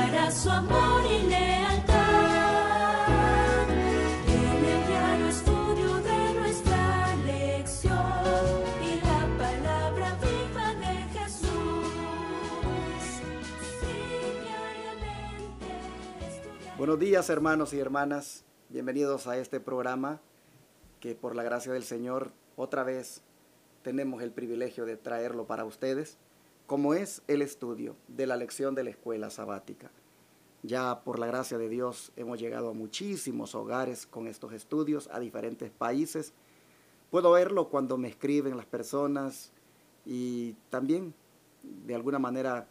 mostrará su amor y lealtad. En el diario estudio de nuestra lección y la palabra viva de Jesús. Sí, diariamente estudiar. Buenos días, hermanos y hermanas. Bienvenidos a este programa que por la gracia del Señor otra vez tenemos el privilegio de traerlo para ustedes, como es el estudio de la lección de la escuela sabática. Ya por la gracia de Dios hemos llegado a muchísimos hogares con estos estudios, a diferentes países. Puedo verlo cuando me escriben las personas y también, de alguna manera,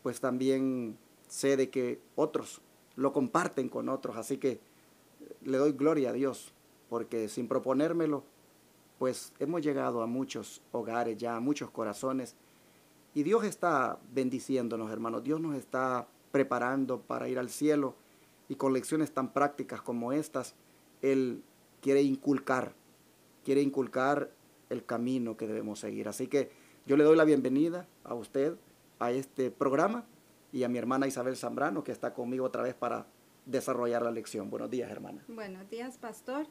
pues también sé de que otros lo comparten con otros, así que le doy gloria a Dios, porque sin proponérmelo, pues hemos llegado a muchos hogares ya, a muchos corazones, y Dios está bendiciéndonos, hermanos. Dios nos está preparando para ir al cielo, y con lecciones tan prácticas como estas, Él quiere inculcar el camino que debemos seguir. Así que yo le doy la bienvenida a usted, a este programa, y a mi hermana Isabel Zambrano, que está conmigo otra vez para desarrollar la lección. Buenos días, hermana. Buenos días, pastor.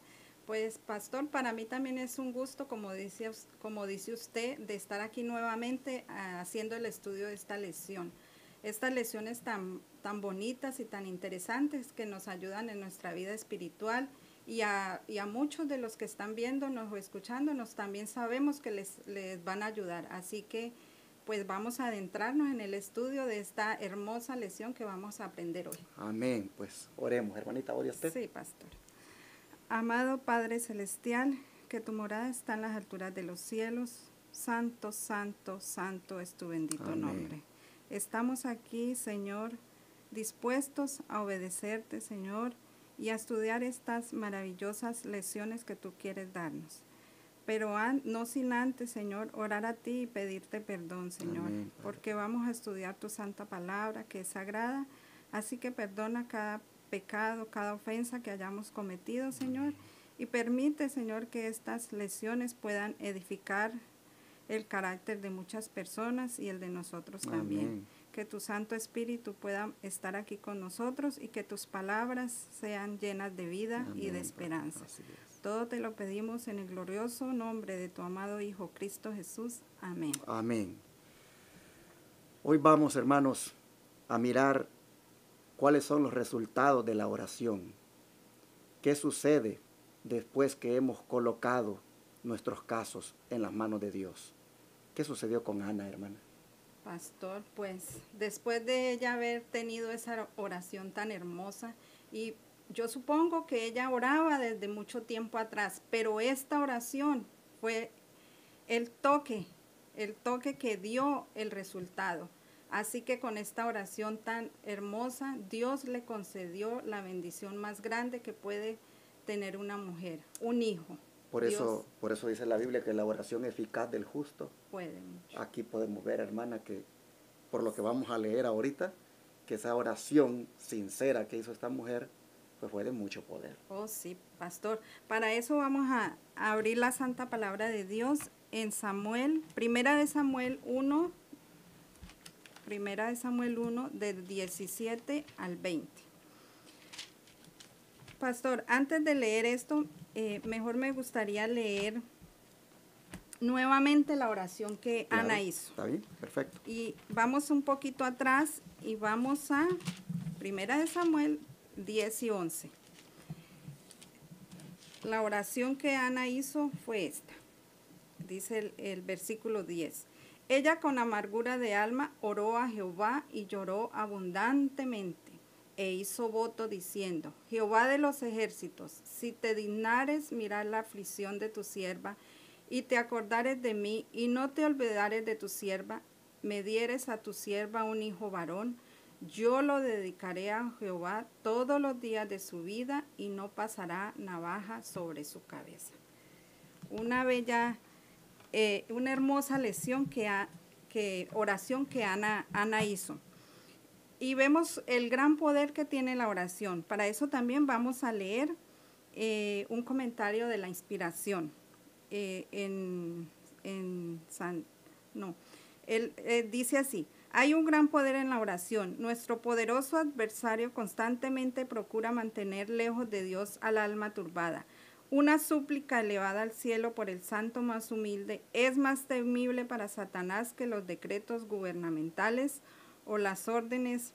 Pues, pastor, para mí también es un gusto, como dice usted, de estar aquí nuevamente haciendo el estudio de esta lección. Estas lecciones tan bonitas y tan interesantes que nos ayudan en nuestra vida espiritual y a muchos de los que están viéndonos o escuchándonos también sabemos que les van a ayudar. Así que pues vamos a adentrarnos en el estudio de esta hermosa lección que vamos a aprender hoy. Amén. Pues oremos, hermanita, ¿ore usted? Sí, pastor. Amado Padre Celestial, que tu morada está en las alturas de los cielos, santo, santo, santo es tu bendito Amén. nombre. Estamos aquí, Señor, dispuestos a obedecerte, Señor, y a estudiar estas maravillosas lecciones que tú quieres darnos. Pero no sin antes, Señor, orar a ti y pedirte perdón, Señor, Amén, porque vamos a estudiar tu santa palabra, que es sagrada. Así que perdona cada pecado, cada ofensa que hayamos cometido, Señor, y permite, Señor, que estas lecciones puedan edificar el carácter de muchas personas y el de nosotros también. Amén. Que tu Santo Espíritu pueda estar aquí con nosotros y que tus palabras sean llenas de vida y Amén, de esperanza. así es. Todo te lo pedimos en el glorioso nombre de tu amado Hijo Cristo Jesús. Amén. Amén. Hoy vamos, hermanos, a mirar cuáles son los resultados de la oración. ¿Qué sucede después que hemos colocado nuestros casos en las manos de Dios? ¿Qué sucedió con Ana, hermana? Pastor, pues después de ella haber tenido esa oración tan hermosa, y yo supongo que ella oraba desde mucho tiempo atrás, pero esta oración fue el toque que dio el resultado. Así que con esta oración tan hermosa, Dios le concedió la bendición más grande que puede tener una mujer, un hijo. Por eso dice la Biblia que la oración eficaz del justo. Puede mucho. Aquí podemos ver, hermana, que por lo que vamos a leer ahorita, que esa oración sincera que hizo esta mujer, pues fue de mucho poder. Oh, sí, pastor. Para eso vamos a abrir la santa palabra de Dios en Samuel, Primera de Samuel 1, del 17 al 20. Pastor, antes de leer esto, mejor me gustaría leer nuevamente la oración que Claro, Ana hizo. ¿Está bien? Perfecto. Y vamos un poquito atrás y vamos a Primera de Samuel 10 y 11. La oración que Ana hizo fue esta. Dice el versículo 10. Ella con amargura de alma oró a Jehová y lloró abundantemente. E hizo voto diciendo: Jehová de los ejércitos, si te dignares mirar la aflicción de tu sierva, y te acordares de mí, y no te olvidares de tu sierva, me dieres a tu sierva un hijo varón, yo lo dedicaré a Jehová todos los días de su vida, y no pasará navaja sobre su cabeza. Una bella, una hermosa oración que Ana hizo. Y vemos el gran poder que tiene la oración. Para eso también vamos a leer un comentario de la inspiración. Dice así: Hay un gran poder en la oración. Nuestro poderoso adversario constantemente procura mantener lejos de Dios al alma turbada. Una súplica elevada al cielo por el santo más humilde es más temible para Satanás que los decretos gubernamentales o las órdenes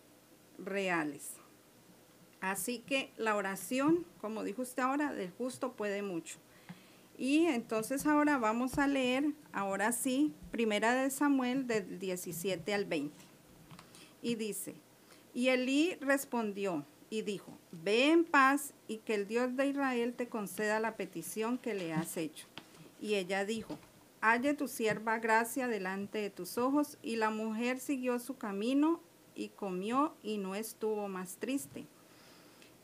reales. Así que la oración, como dijo usted ahora, del justo puede mucho. Y entonces ahora vamos a leer, ahora sí, Primera de Samuel del 17 al 20. Y dice, y Elí respondió y dijo, ve en paz y que el Dios de Israel te conceda la petición que le has hecho. Y ella dijo, halle tu sierva gracia delante de tus ojos. Y la mujer siguió su camino y comió y no estuvo más triste.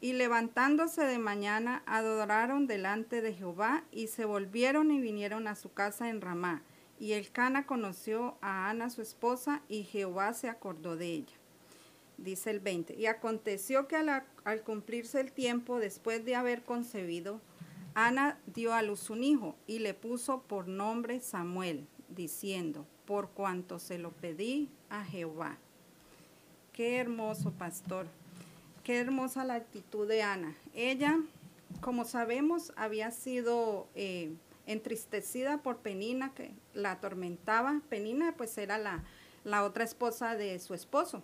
Y levantándose de mañana, adoraron delante de Jehová, y se volvieron y vinieron a su casa en Ramá. Y Elcana conoció a Ana su esposa, y Jehová se acordó de ella. Dice el 20, y aconteció que al cumplirse el tiempo, después de haber concebido, Ana dio a luz un hijo, y le puso por nombre Samuel, diciendo, por cuanto se lo pedí a Jehová. Qué hermoso, pastor. Qué hermosa la actitud de Ana. Ella, como sabemos, había sido entristecida por Penina, que la atormentaba. Penina, pues, era la otra esposa de su esposo.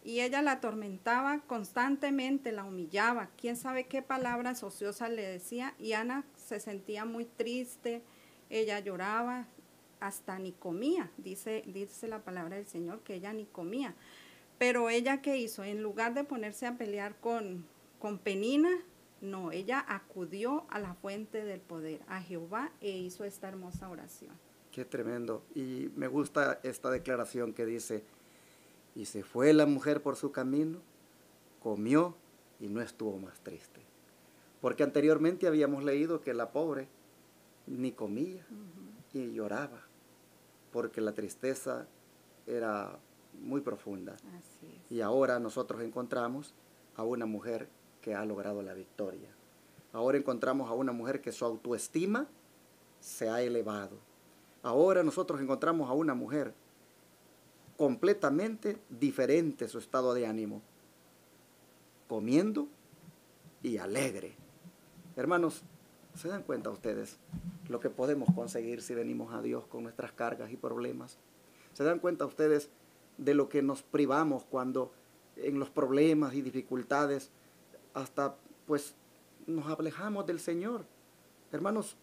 Y ella la atormentaba constantemente, la humillaba. Quién sabe qué palabras ociosas le decía. Y Ana se sentía muy triste, ella lloraba, hasta ni comía. Dice la palabra del Señor que ella ni comía. Pero ella, ¿qué hizo? En lugar de ponerse a pelear con Penina, no, ella acudió a la fuente del poder, a Jehová, e hizo esta hermosa oración. Qué tremendo. Y me gusta esta declaración que dice, y se fue la mujer por su camino, comió y no estuvo más triste. Porque anteriormente habíamos leído que la pobre ni comía y lloraba, porque la tristeza era muy profunda. Así es. Y ahora nosotros encontramos a una mujer que ha logrado la victoria. Ahora encontramos a una mujer que su autoestima se ha elevado. Ahora nosotros encontramos a una mujer completamente diferente su estado de ánimo, comiendo y alegre. Hermanos, ¿se dan cuenta ustedes lo que podemos conseguir si venimos a Dios con nuestras cargas y problemas? ¿Se dan cuenta ustedes de lo que nos privamos cuando en los problemas y dificultades hasta pues nos alejamos del Señor? Hermanos,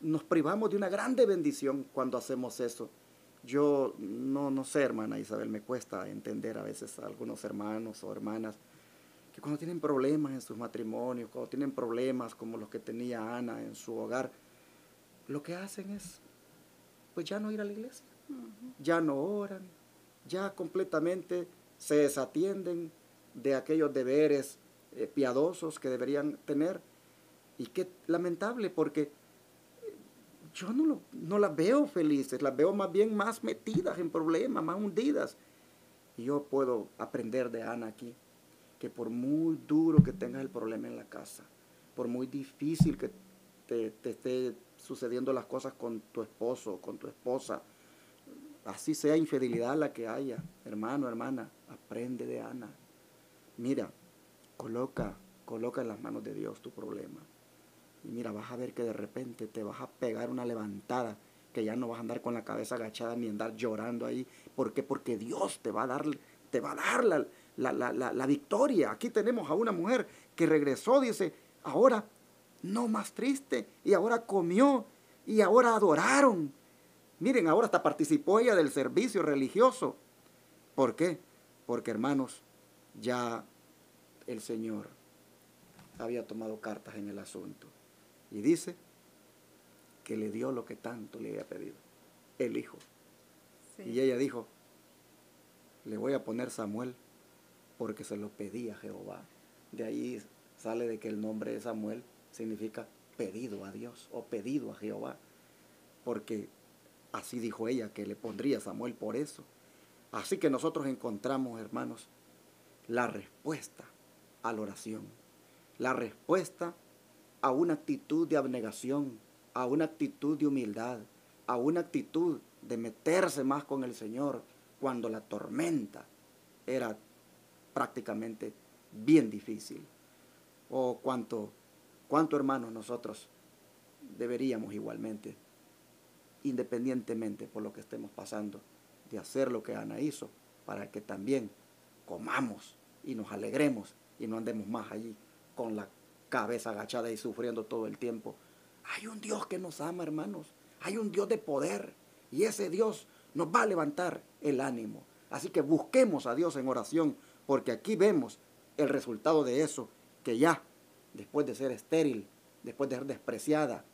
nos privamos de una grande bendición cuando hacemos eso. Yo no sé, hermana Isabel, me cuesta entender a veces a algunos hermanos o hermanas que cuando tienen problemas en sus matrimonios, cuando tienen problemas como los que tenía Ana en su hogar, lo que hacen es pues ya no ir a la iglesia, ya no oran, ya completamente se desatienden de aquellos deberes piadosos que deberían tener. Y qué lamentable, porque yo no las veo felices, las veo más bien más metidas en problemas, más hundidas. Y yo puedo aprender de Ana aquí, que por muy duro que tengas el problema en la casa, por muy difícil que te esté sucediendo las cosas con tu esposo, con tu esposa, así sea infidelidad la que haya, hermano, hermana, aprende de Ana. Mira, coloca en las manos de Dios tu problema. Y mira, vas a ver que de repente te vas a pegar una levantada, que ya no vas a andar con la cabeza agachada ni andar llorando ahí. ¿Por qué? Porque Dios te va a dar la victoria. Aquí tenemos a una mujer que regresó, dice, ahora no más triste, y ahora comió, y ahora adoraron. Miren, ahora hasta participó ella del servicio religioso. ¿Por qué? Porque, hermanos, ya el Señor había tomado cartas en el asunto. Y dice que le dio lo que tanto le había pedido, el hijo. Sí. Y ella dijo, le voy a poner Samuel porque se lo pedí a Jehová. De ahí sale de que el nombre de Samuel significa pedido a Dios o pedido a Jehová. Porque así dijo ella que le pondría Samuel por eso. Así que nosotros encontramos, hermanos, la respuesta a la oración. La respuesta a una actitud de abnegación, a una actitud de humildad, a una actitud de meterse más con el Señor, cuando la tormenta era prácticamente bien difícil. Oh, cuánto hermanos nosotros deberíamos igualmente, independientemente por lo que estemos pasando, de hacer lo que Ana hizo, para que también comamos y nos alegremos y no andemos más allí con la cabeza agachada y sufriendo todo el tiempo. Hay un Dios que nos ama, hermanos. Hay un Dios de poder y ese Dios nos va a levantar el ánimo. Así que busquemos a Dios en oración, porque aquí vemos el resultado de eso, que ya, después de ser estéril, después de ser despreciada,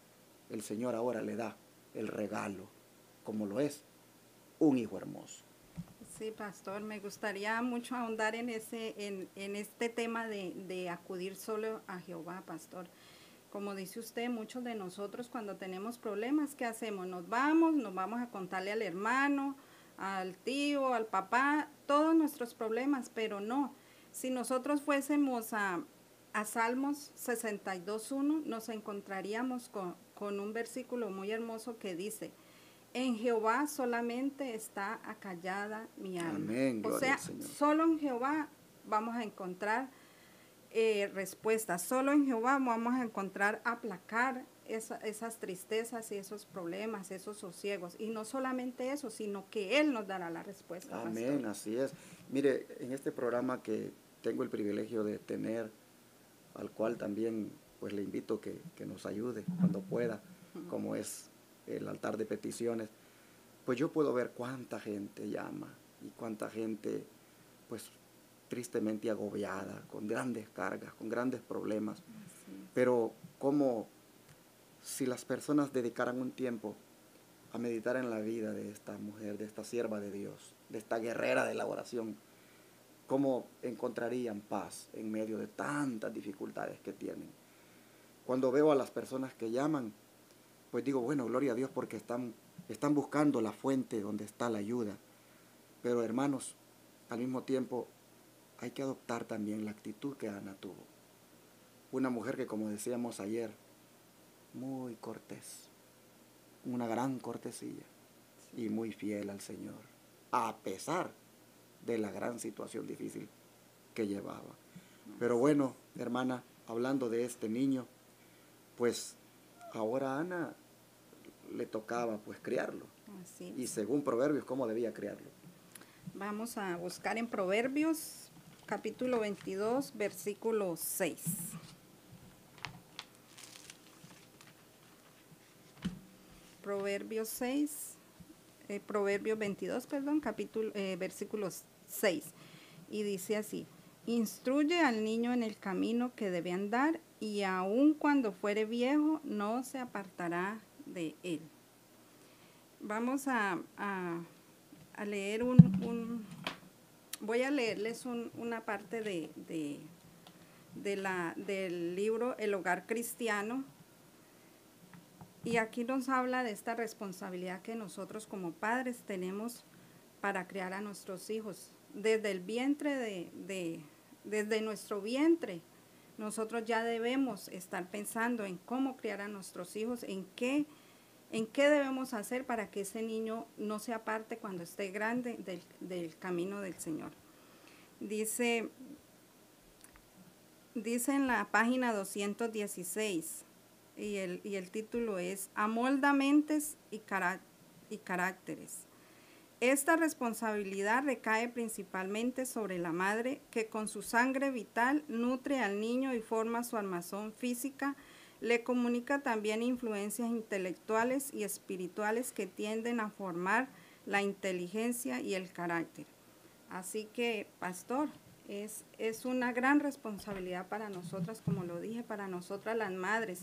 el Señor ahora le da el regalo, como lo es un hijo hermoso. Sí, pastor, me gustaría mucho ahondar en este tema de acudir solo a Jehová, pastor. Como dice usted, muchos de nosotros cuando tenemos problemas, ¿qué hacemos? Nos vamos a contarle al hermano, al tío, al papá, todos nuestros problemas, pero no. Si nosotros fuésemos a Salmos 62:1, nos encontraríamos con un versículo muy hermoso que dice: en Jehová solamente está acallada mi alma. Amén, O gloria sea, al Señor. solo en Jehová vamos a encontrar respuestas. Solo en Jehová vamos a encontrar aplacar esas tristezas y esos problemas, esos sosiegos. Y no solamente eso, sino que Él nos dará la respuesta. Amén, pastor. así es. Mire, en este programa que tengo el privilegio de tener, al cual también pues le invito que nos ayude cuando pueda, como es el altar de peticiones, pues yo puedo ver cuánta gente llama y cuánta gente pues tristemente agobiada, con grandes cargas, con grandes problemas. Pero como si las personas dedicaran un tiempo a meditar en la vida de esta mujer, de esta sierva de Dios, de esta guerrera de la oración, cómo encontrarían paz en medio de tantas dificultades que tienen. Cuando veo a las personas que llaman, pues digo, bueno, gloria a Dios porque están buscando la fuente donde está la ayuda. Pero hermanos, al mismo tiempo hay que adoptar también la actitud que Ana tuvo. Una mujer que, como decíamos ayer, muy cortés, una gran cortesía y muy fiel al Señor, a pesar de la gran situación difícil que llevaba. Pero bueno, hermana, hablando de este niño, pues ahora a Ana le tocaba pues criarlo. Así. Y según Proverbios, ¿cómo debía criarlo? Vamos a buscar en Proverbios, capítulo 22, versículo 6. Proverbios 22, capítulo, versículo 6. Y dice así: instruye al niño en el camino que debe andar, y aun cuando fuere viejo, no se apartará de él. Vamos a leer voy a leerles una parte del libro El Hogar Cristiano. Y aquí nos habla de esta responsabilidad que nosotros como padres tenemos para criar a nuestros hijos. Desde el vientre, desde nuestro vientre, nosotros ya debemos estar pensando en cómo criar a nuestros hijos, en qué debemos hacer para que ese niño no se aparte cuando esté grande del camino del Señor. Dice en la página 216, y el título es Amolda mentes y caracteres. Esta responsabilidad recae principalmente sobre la madre, que con su sangre vital nutre al niño y forma su armazón física. Le comunica también influencias intelectuales y espirituales que tienden a formar la inteligencia y el carácter. Así que, pastor, es una gran responsabilidad para nosotras, como lo dije, para nosotras las madres.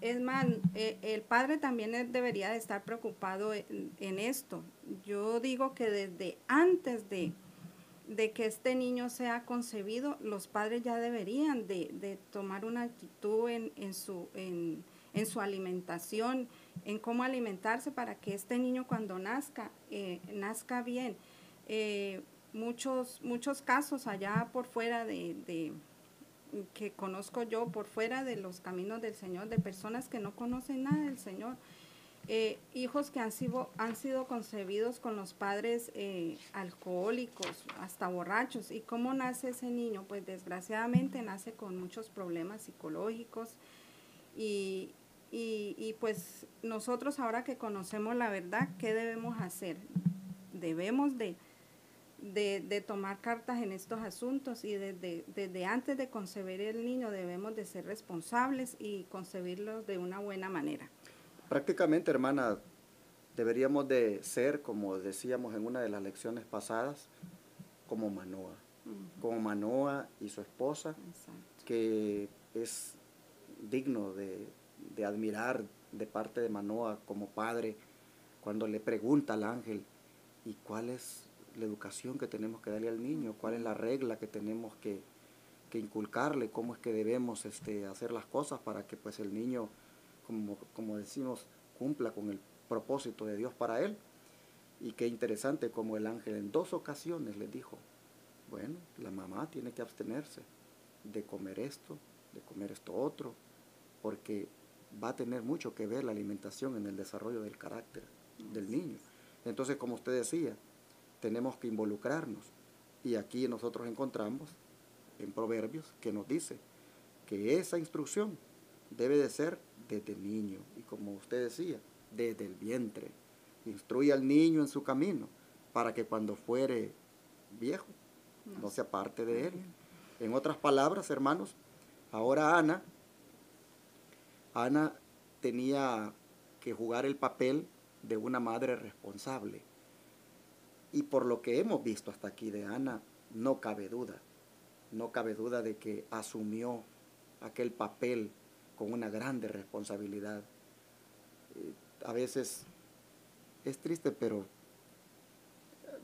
Es más, el padre también debería de estar preocupado en esto. Yo digo que desde antes de que este niño sea concebido, los padres ya deberían de tomar una actitud en su alimentación, en cómo alimentarse para que este niño cuando nazca bien. Muchos casos allá por fuera que conozco yo, por fuera de los caminos del Señor, de personas que no conocen nada del Señor, hijos que han sido concebidos con los padres alcohólicos, hasta borrachos. ¿Y cómo nace ese niño? Pues desgraciadamente nace con muchos problemas psicológicos y pues nosotros ahora que conocemos la verdad, ¿qué debemos hacer? Debemos de tomar cartas en estos asuntos y desde antes de concebir el niño debemos de ser responsables y concebirlo de una buena manera. Prácticamente, hermana, deberíamos de ser, como decíamos en una de las lecciones pasadas, como Manoa. Como Manoa y su esposa, Exacto. que es digno de admirar de parte de Manoa como padre, cuando le pregunta al ángel, ¿y cuál es la educación que tenemos que darle al niño? ¿Cuál es la regla que tenemos que inculcarle? ¿Cómo es que debemos hacer las cosas para que pues el niño, como decimos, cumpla con el propósito de Dios para él? Y qué interesante como el ángel en 2 ocasiones les dijo, bueno, la mamá tiene que abstenerse de comer esto otro, porque va a tener mucho que ver la alimentación en el desarrollo del carácter del niño. Entonces, como usted decía, tenemos que involucrarnos. Y aquí nosotros encontramos en Proverbios que nos dice que esa instrucción debe de ser desde niño. Y como usted decía, desde el vientre. Instruye al niño en su camino para que cuando fuere viejo no se aparte de él. En otras palabras, hermanos, ahora Ana tenía que jugar el papel de una madre responsable. Y por lo que hemos visto hasta aquí de Ana, no cabe duda de que asumió aquel papel con una grande responsabilidad. A veces es triste, pero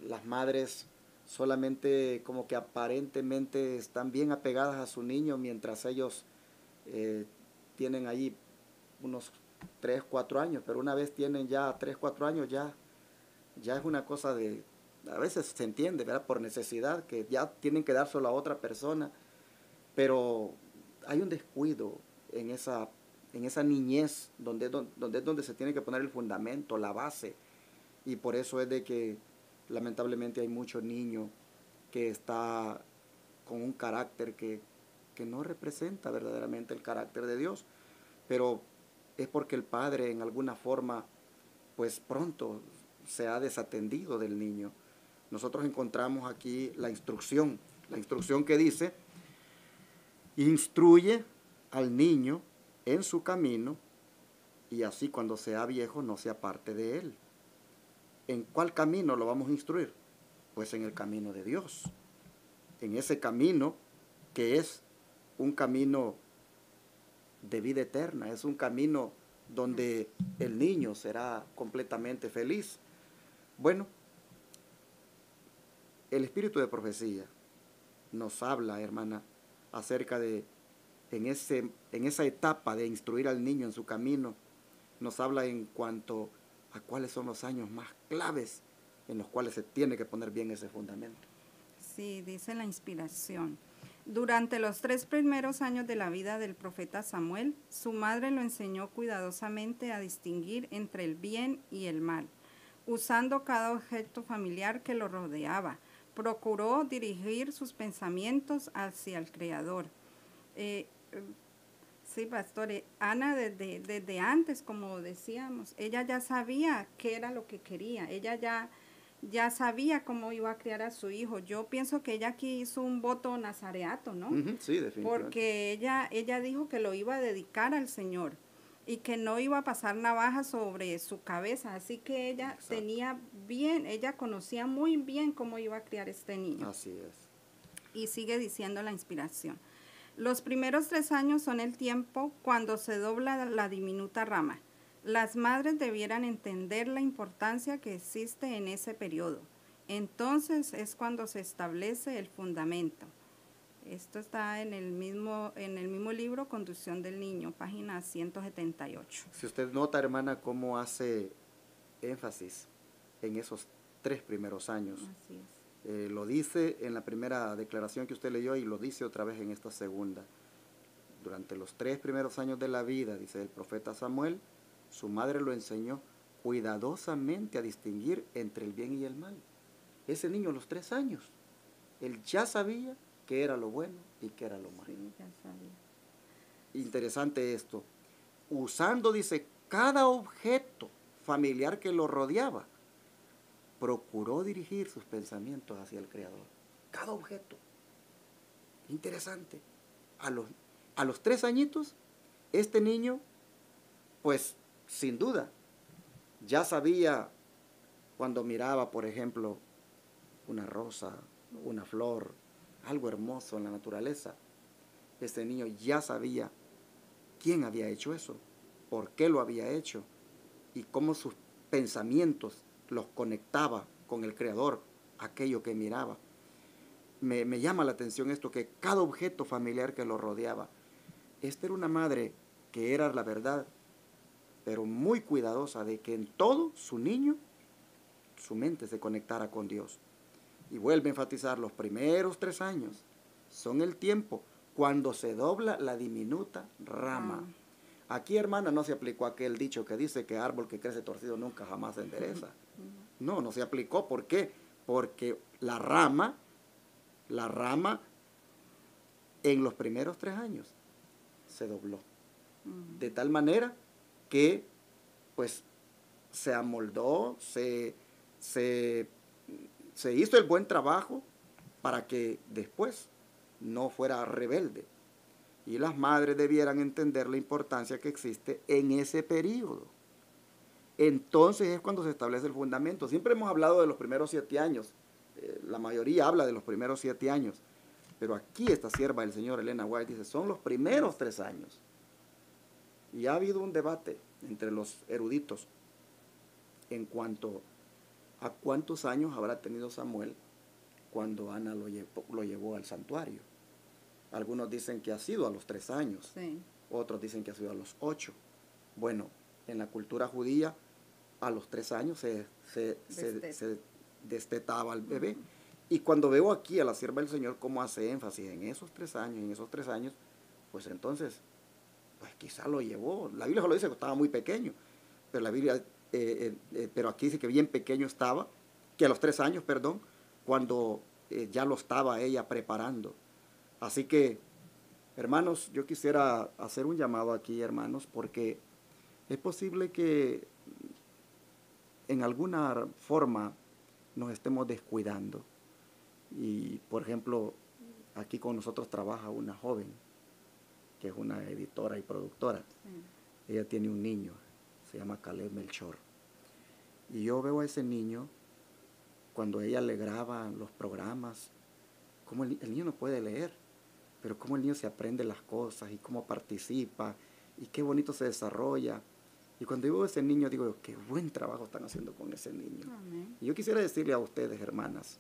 las madres solamente como que aparentemente están bien apegadas a su niño mientras ellos tienen ahí unos 3, 4 años, pero una vez tienen ya 3, 4 años ya es una cosa de, a veces se entiende, ¿verdad? Por necesidad, que ya tienen que dárselo a otra persona, pero hay un descuido en esa niñez donde se tiene que poner el fundamento, la base, y por eso es de que lamentablemente hay muchos niños que está con un carácter que no representa verdaderamente el carácter de Dios, pero es porque el padre en alguna forma pues pronto se ha desatendido del niño. Nosotros encontramos aquí la instrucción que dice, instruye al niño en su camino y así cuando sea viejo no se aparte de él. ¿En cuál camino lo vamos a instruir? Pues en el camino de Dios. En ese camino que es un camino de vida eterna, es un camino donde el niño será completamente feliz. Bueno, el espíritu de profecía nos habla, hermana, acerca de, en esa etapa de instruir al niño en su camino, nos habla en cuanto a cuáles son los años más claves en los cuales se tiene que poner bien ese fundamento. Sí, dice la inspiración. Durante los 3 primeros años de la vida del profeta Samuel, su madre lo enseñó cuidadosamente a distinguir entre el bien y el mal, usando cada objeto familiar que lo rodeaba. Procuró dirigir sus pensamientos hacia el Creador. Sí, pastor, Ana desde antes, como decíamos, ella ya sabía qué era lo que quería, ella ya sabía cómo iba a criar a su hijo. Yo pienso que ella aquí hizo un voto nazareato, ¿no? Sí, definitivamente. Porque ella dijo que lo iba a dedicar al Señor y que no iba a pasar navaja sobre su cabeza. Así que ella Exacto. ella conocía muy bien cómo iba a criar este niño. Así es. Y sigue diciendo la inspiración. Los primeros 3 años son el tiempo cuando se dobla la diminuta rama. Las madres debieran entender la importancia que existe en ese periodo. Entonces es cuando se establece el fundamento. Esto está en el mismo libro, Conducción del Niño, página 178. Si usted nota, hermana, cómo hace énfasis en esos 3 primeros años. Así es. Lo dice en la primera declaración que usted leyó y lo dice otra vez en esta segunda. Durante los 3 primeros años de la vida, dice el profeta Samuel, su madre lo enseñó cuidadosamente a distinguir entre el bien y el mal. Ese niño a los 3 años, él ya sabía qué era lo bueno y qué era lo malo. Sí, ya sabía. Interesante esto. Usando, dice, cada objeto familiar que lo rodeaba, procuró dirigir sus pensamientos hacia el Creador. Cada objeto. Interesante. A los 3 añitos, este niño, pues, sin duda, ya sabía cuando miraba, por ejemplo, una rosa, una flor, algo hermoso en la naturaleza. Este niño ya sabía quién había hecho eso, por qué lo había hecho y cómo sus pensamientos los conectaba con el Creador, aquello que miraba. Me llama la atención esto, que cada objeto familiar que lo rodeaba, esta era una madre que era la verdad, pero muy cuidadosa de que en todo su niño, su mente se conectara con Dios. Y vuelve a enfatizar, los primeros 3 años son el tiempo cuando se dobla la diminuta rama. Aquí, hermana, no se aplicó aquel dicho que dice que árbol que crece torcido nunca jamás se endereza. No se aplicó. ¿Por qué? Porque la rama en los primeros 3 años se dobló. De tal manera que, pues, se amoldó, se hizo el buen trabajo para que después no fuera rebelde. Y las madres debieran entender la importancia que existe en ese periodo. Entonces es cuando se establece el fundamento. Siempre hemos hablado de los primeros 7 años. La mayoría habla de los primeros 7 años. Pero aquí esta sierva del Señor, Elena White, dice, son los primeros 3 años. Y ha habido un debate entre los eruditos en cuanto a cuántos años habrá tenido Samuel cuando Ana lo llevó al santuario. Algunos dicen que ha sido a los 3 años, sí. Otros dicen que ha sido a los 8. Bueno, en la cultura judía, a los 3 años se destetaba al bebé. Y cuando veo aquí a la sierva del Señor cómo hace énfasis en esos 3 años, pues entonces, pues quizá lo llevó. La Biblia solo dice que estaba muy pequeño, pero la Biblia, pero aquí dice que bien pequeño estaba, que a los 3 años, perdón, cuando ya lo estaba ella preparando. Así que, hermanos, yo quisiera hacer un llamado aquí, hermanos, porque es posible que en alguna forma nos estemos descuidando. Y, por ejemplo, aquí con nosotros trabaja una joven, que es una editora y productora. Sí. Ella tiene un niño, se llama Caleb Melchor. Y yo veo a ese niño, cuando ella le graba los programas, cómo el niño no puede leer, pero cómo el niño se aprende las cosas y cómo participa y qué bonito se desarrolla. Y cuando yo veo a ese niño, digo, qué buen trabajo están haciendo con ese niño. Amén. Y yo quisiera decirle a ustedes, hermanas,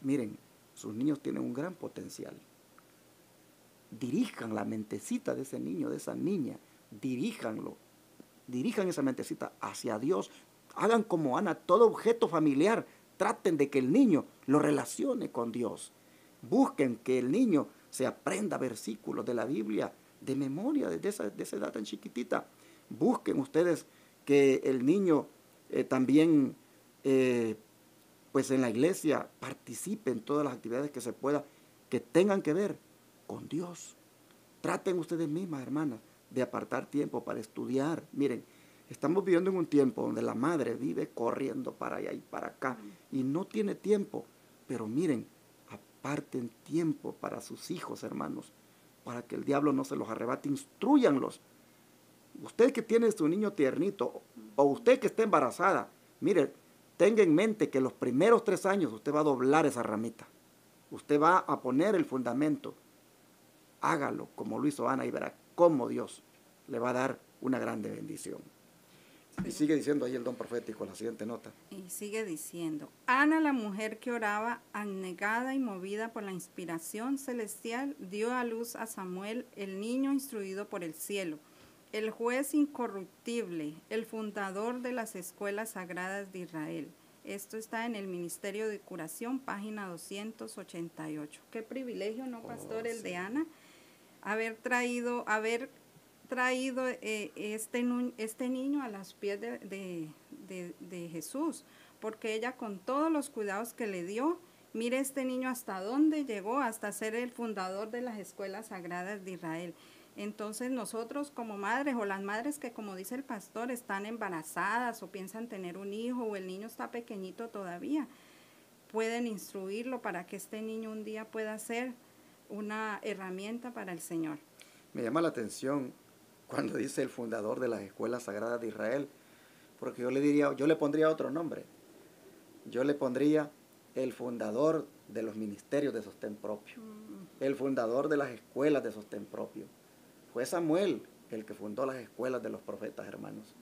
miren, sus niños tienen un gran potencial. Dirijan la mentecita de ese niño, de esa niña, diríjanlo. Dirijan esa mentecita hacia Dios. Hagan como Ana, todo objeto familiar, traten de que el niño lo relacione con Dios. Busquen que el niño se aprenda versículos de la Biblia de memoria desde esa edad tan chiquitita. Busquen ustedes que el niño también, pues en la iglesia, participe en todas las actividades que se pueda, que tengan que ver con Dios. Traten ustedes mismas, hermanas, de apartar tiempo para estudiar. Miren, estamos viviendo en un tiempo donde la madre vive corriendo para allá y para acá y no tiene tiempo. Pero miren, aparten tiempo para sus hijos, hermanos, para que el diablo no se los arrebate. Instrúyanlos. Usted que tiene su niño tiernito o usted que esté embarazada, mire, tenga en mente que los primeros 3 años usted va a doblar esa ramita. Usted va a poner el fundamento. Hágalo como lo hizo Ana y verá cómo Dios le va a dar una grande bendición. Sí. Y sigue diciendo ahí el don profético, la siguiente nota. Y sigue diciendo, Ana, la mujer que oraba, anegada y movida por la inspiración celestial, dio a luz a Samuel, el niño instruido por el cielo, el juez incorruptible, el fundador de las escuelas sagradas de Israel. Esto está en el Ministerio de Curación, página 288. Qué privilegio, ¿no, pastor? El de Ana, haber traído este niño a los pies de Jesús, porque ella con todos los cuidados que le dio, mire este niño hasta dónde llegó, hasta ser el fundador de las escuelas sagradas de Israel. Entonces nosotros como madres o las madres que, como dice el pastor, están embarazadas o piensan tener un hijo o el niño está pequeñito todavía, pueden instruirlo para que este niño un día pueda ser una herramienta para el Señor. Me llama la atención cuando dice el fundador de las escuelas sagradas de Israel, porque yo le pondría otro nombre. Yo le pondría el fundador de los ministerios de sostén propio, el fundador de las escuelas de sostén propio. Fue Samuel el que fundó las escuelas de los profetas, hermanos.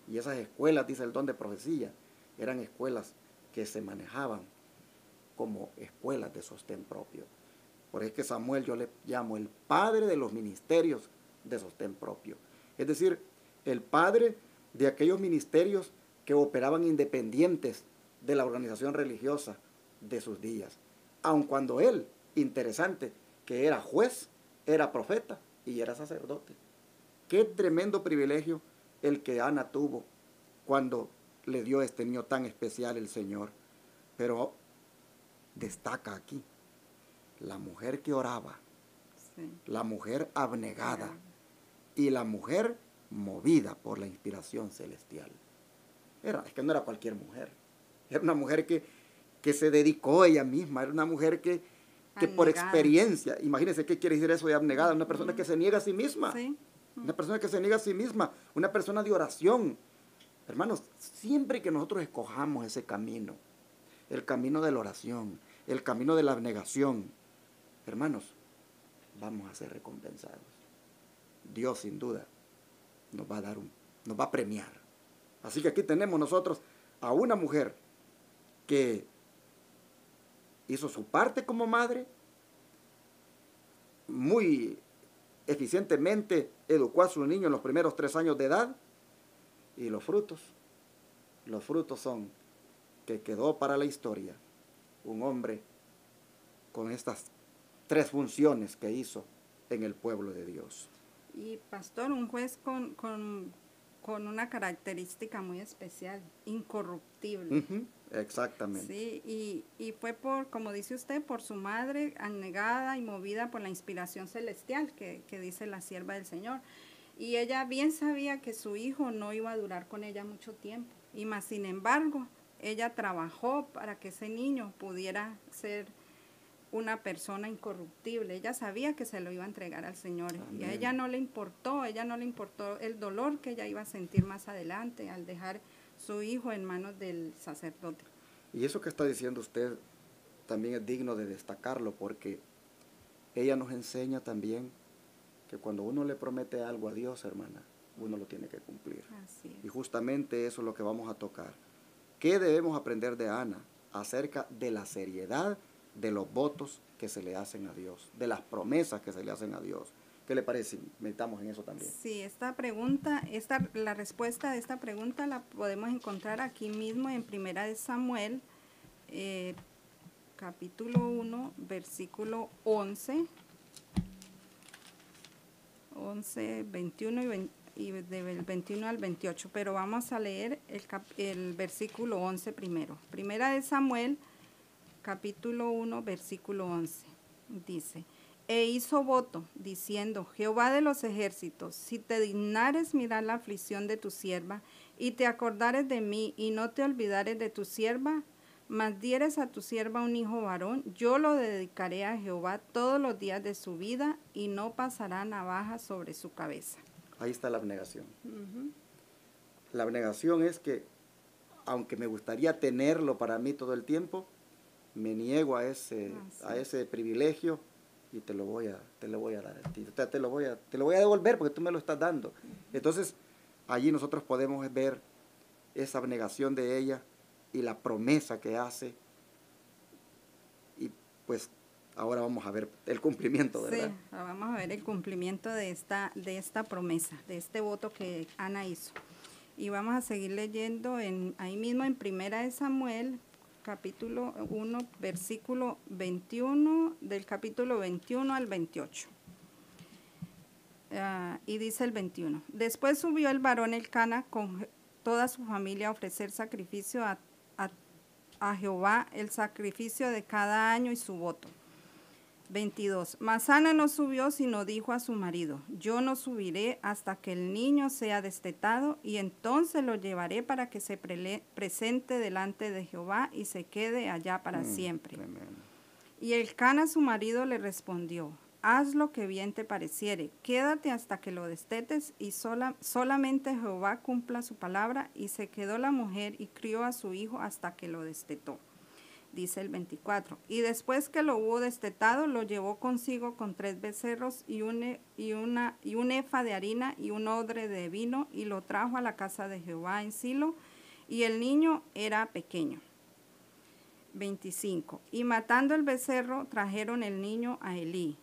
Y esas escuelas, dice el don de profecía, eran escuelas que se manejaban como escuelas de sostén propio. Por eso es que Samuel yo le llamo el padre de los ministerios de sostén propio. Es decir, el padre de aquellos ministerios que operaban independientes de la organización religiosa de sus días. Aun cuando él, interesante, que era juez, era profeta y era sacerdote. Qué tremendo privilegio el que Ana tuvo cuando le dio este niño tan especial el Señor. Pero destaca aquí la mujer que oraba, Sí. la mujer abnegada y la mujer movida por la inspiración celestial. Es que no era cualquier mujer, era una mujer que se dedicó ella misma, era una mujer que por experiencia, imagínense qué quiere decir eso de abnegada, una persona que se niega a sí misma, Sí. una persona que se niega a sí misma, una persona de oración. Hermanos, siempre que nosotros escojamos ese camino, el camino de la oración, el camino de la abnegación, hermanos, vamos a ser recompensados. Dios sin duda nos va a premiar. Así que aquí tenemos nosotros a una mujer que hizo su parte como madre, muy eficientemente educó a su niño en los primeros 3 años de edad, y los frutos son que quedó para la historia un hombre con estas 3 funciones que hizo en el pueblo de Dios. Y pastor, un juez con una característica muy especial, incorruptible. Exactamente. Sí, y fue como dice usted, por su madre, abnegada y movida por la inspiración celestial que dice la sierva del Señor. Y ella bien sabía que su hijo no iba a durar con ella mucho tiempo. Y más sin embargo, ella trabajó para que ese niño pudiera ser una persona incorruptible. Ella sabía que se lo iba a entregar al Señor. Amén. Y a ella no le importó el dolor que ella iba a sentir más adelante al dejar su hijo en manos del sacerdote. Y eso que está diciendo usted también es digno de destacarlo, porque ella nos enseña también que cuando uno le promete algo a Dios, hermana, uno lo tiene que cumplir. Así es. Y justamente eso es lo que vamos a tocar. ¿Qué debemos aprender de Ana acerca de la seriedad de los votos que se le hacen a Dios, de las promesas que se le hacen a Dios? ¿Qué le parece? Meditamos en eso también. Sí, la respuesta de esta pregunta la podemos encontrar aquí mismo en Primera de Samuel, capítulo 1, versículo 11, 21 y del 21 al 28, pero vamos a leer el versículo 11 primero. Primera de Samuel, capítulo 1, versículo 11, dice: E hizo voto, diciendo: Jehová de los ejércitos, si te dignares mirar la aflicción de tu sierva, y te acordares de mí, y no te olvidares de tu sierva, mas dieres a tu sierva un hijo varón, yo lo dedicaré a Jehová todos los días de su vida, y no pasará navaja sobre su cabeza. Ahí está la abnegación. La abnegación es que, aunque me gustaría tenerlo para mí todo el tiempo, me niego a ese privilegio y te lo voy a dar a ti. Te lo voy a devolver porque tú me lo estás dando. Entonces, allí nosotros podemos ver esa abnegación de ella y la promesa que hace. Y pues ahora vamos a ver el cumplimiento, ¿verdad? Sí, vamos a ver el cumplimiento de esta promesa, de este voto que Ana hizo. Y vamos a seguir leyendo ahí mismo en Primera de Samuel, capítulo 1, versículo 21, del capítulo 21 al 28. Y dice el 21: Después subió el varón Elcana toda su familia a ofrecer sacrificio a Jehová, el sacrificio de cada año y su voto. 22. Mas Ana no subió, sino dijo a su marido, yo no subiré hasta que el niño sea destetado, y entonces lo llevaré para que se presente delante de Jehová y se quede allá para siempre. Tremendo. Y Elcana su marido le respondió, haz lo que bien te pareciere, quédate hasta que lo destetes, y solamente Jehová cumpla su palabra. Y se quedó la mujer y crió a su hijo hasta que lo destetó. Dice el 24, y después que lo hubo destetado, lo llevó consigo con 3 becerros y un efa de harina y un odre de vino, y lo trajo a la casa de Jehová en Silo, y el niño era pequeño. 25, y matando el becerro, trajeron el niño a Elí.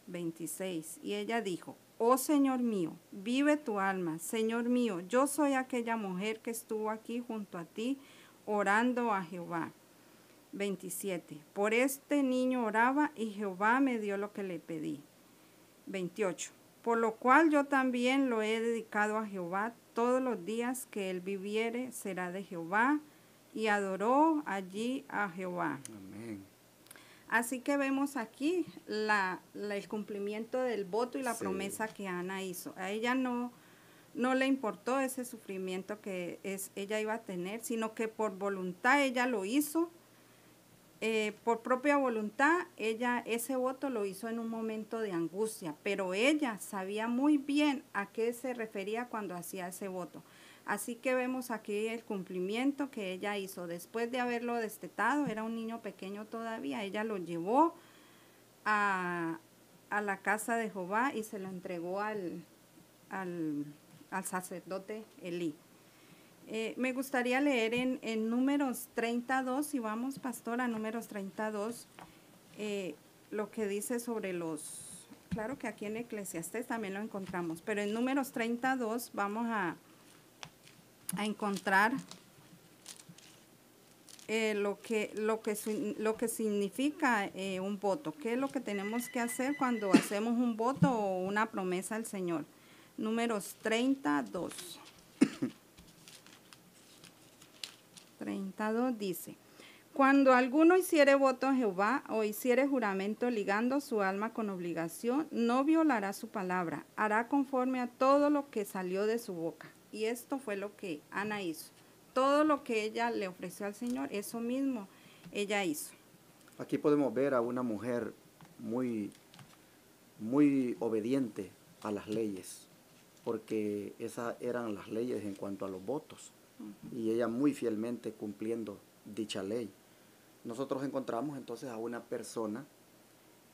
26, y ella dijo, oh Señor mío, vive tu alma, Señor mío, yo soy aquella mujer que estuvo aquí junto a ti, orando a Jehová. 27. Por este niño oraba y Jehová me dio lo que le pedí. 28. Por lo cual yo también lo he dedicado a Jehová, todos los días que él viviere será de Jehová. Y adoró allí a Jehová. Amén. Así que vemos aquí el cumplimiento del voto y la Sí. promesa que Ana hizo. A ella no le importó ese sufrimiento que ella iba a tener, sino que por voluntad ella lo hizo. Por propia voluntad, ella ese voto lo hizo en un momento de angustia, pero ella sabía muy bien a qué se refería cuando hacía ese voto. Así que vemos aquí el cumplimiento que ella hizo. Después de haberlo destetado, era un niño pequeño todavía, ella lo llevó a la casa de Jehová y se lo entregó al sacerdote Elí. Me gustaría leer en Números 32, si vamos, pastor, a Números 32, lo que dice sobre claro que aquí en Eclesiastés también lo encontramos, pero en Números 32 vamos a encontrar lo que significa un voto, qué es lo que tenemos que hacer cuando hacemos un voto o una promesa al Señor. Números 32. 32 dice, cuando alguno hiciere voto a Jehová o hiciere juramento ligando su alma con obligación, no violará su palabra, hará conforme a todo lo que salió de su boca. Y esto fue lo que Ana hizo. Todo lo que ella le ofreció al Señor, eso mismo ella hizo. Aquí podemos ver a una mujer muy, muy obediente a las leyes, porque esas eran las leyes en cuanto a los votos. Y ella muy fielmente cumpliendo dicha ley. Nosotros encontramos entonces a una persona